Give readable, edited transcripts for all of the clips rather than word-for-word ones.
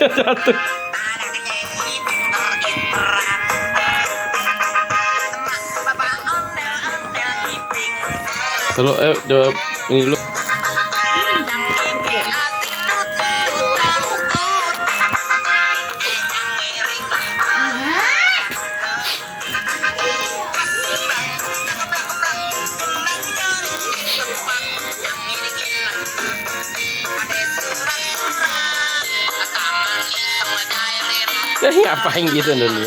Jatuh. Kalau jawab ini dulu. Ngapain gitu dulu?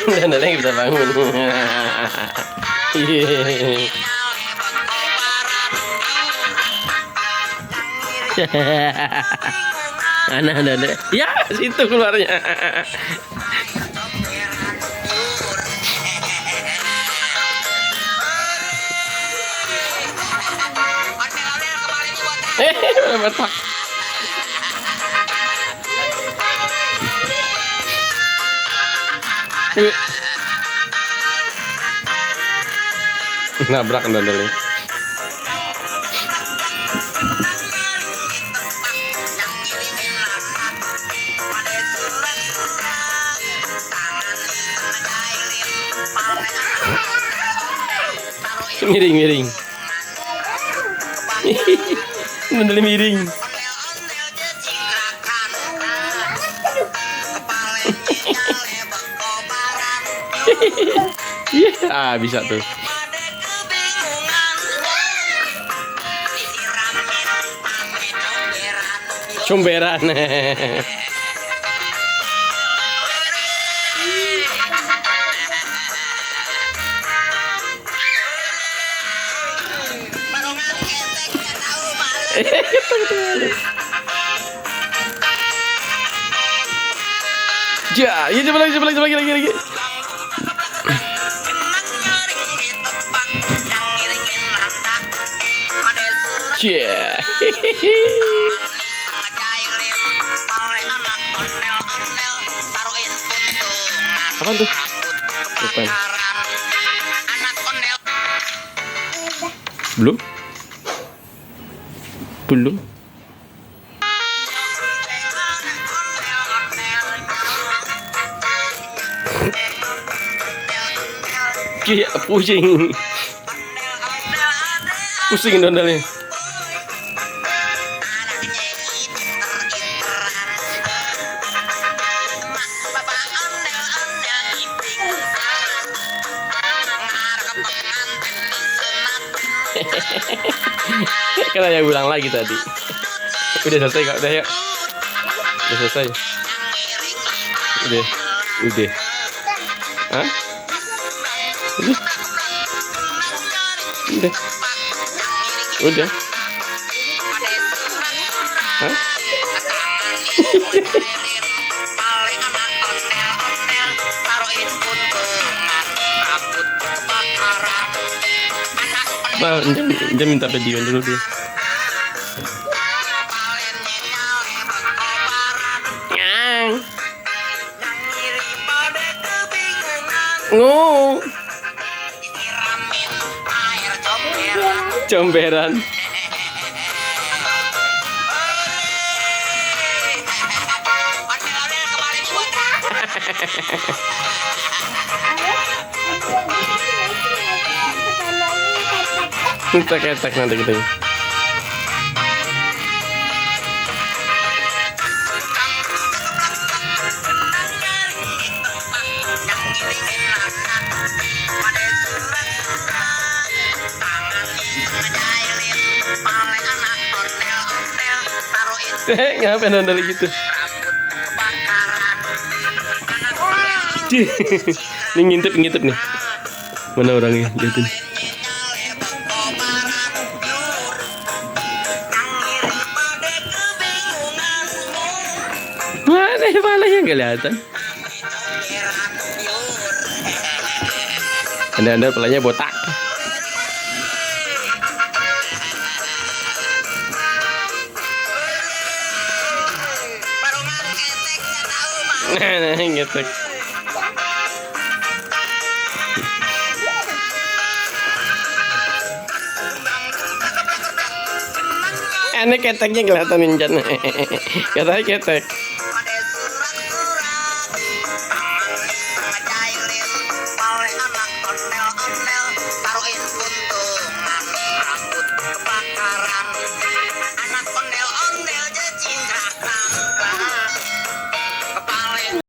Dan ada yang bisa bangun. Ada. Ya, situ keluarnya. Betak. Nabrak dondolnya. Miring. Dondolnya miring. Bisa tuh. Comberan. Ya, coba lagi. Yeah. Apaan tuh? Apaan? Belum. Kayak pusing dondalnya. Kan yang bilang lagi tadi. Udah selesai kak, udah ya. Udah selesai. Udah. Hah? Udah. Hah? Dia minta video dulu dia. Comberan. Ketek nanti gitu. Ngapain nondol gitu? Ini ngintip nih. Mana orangnya? Lihatin. palanya kelihatan. Anda palanya botak. Nah, ngetek. Aneh keteknya kelihatan Injan. Katanya ketek.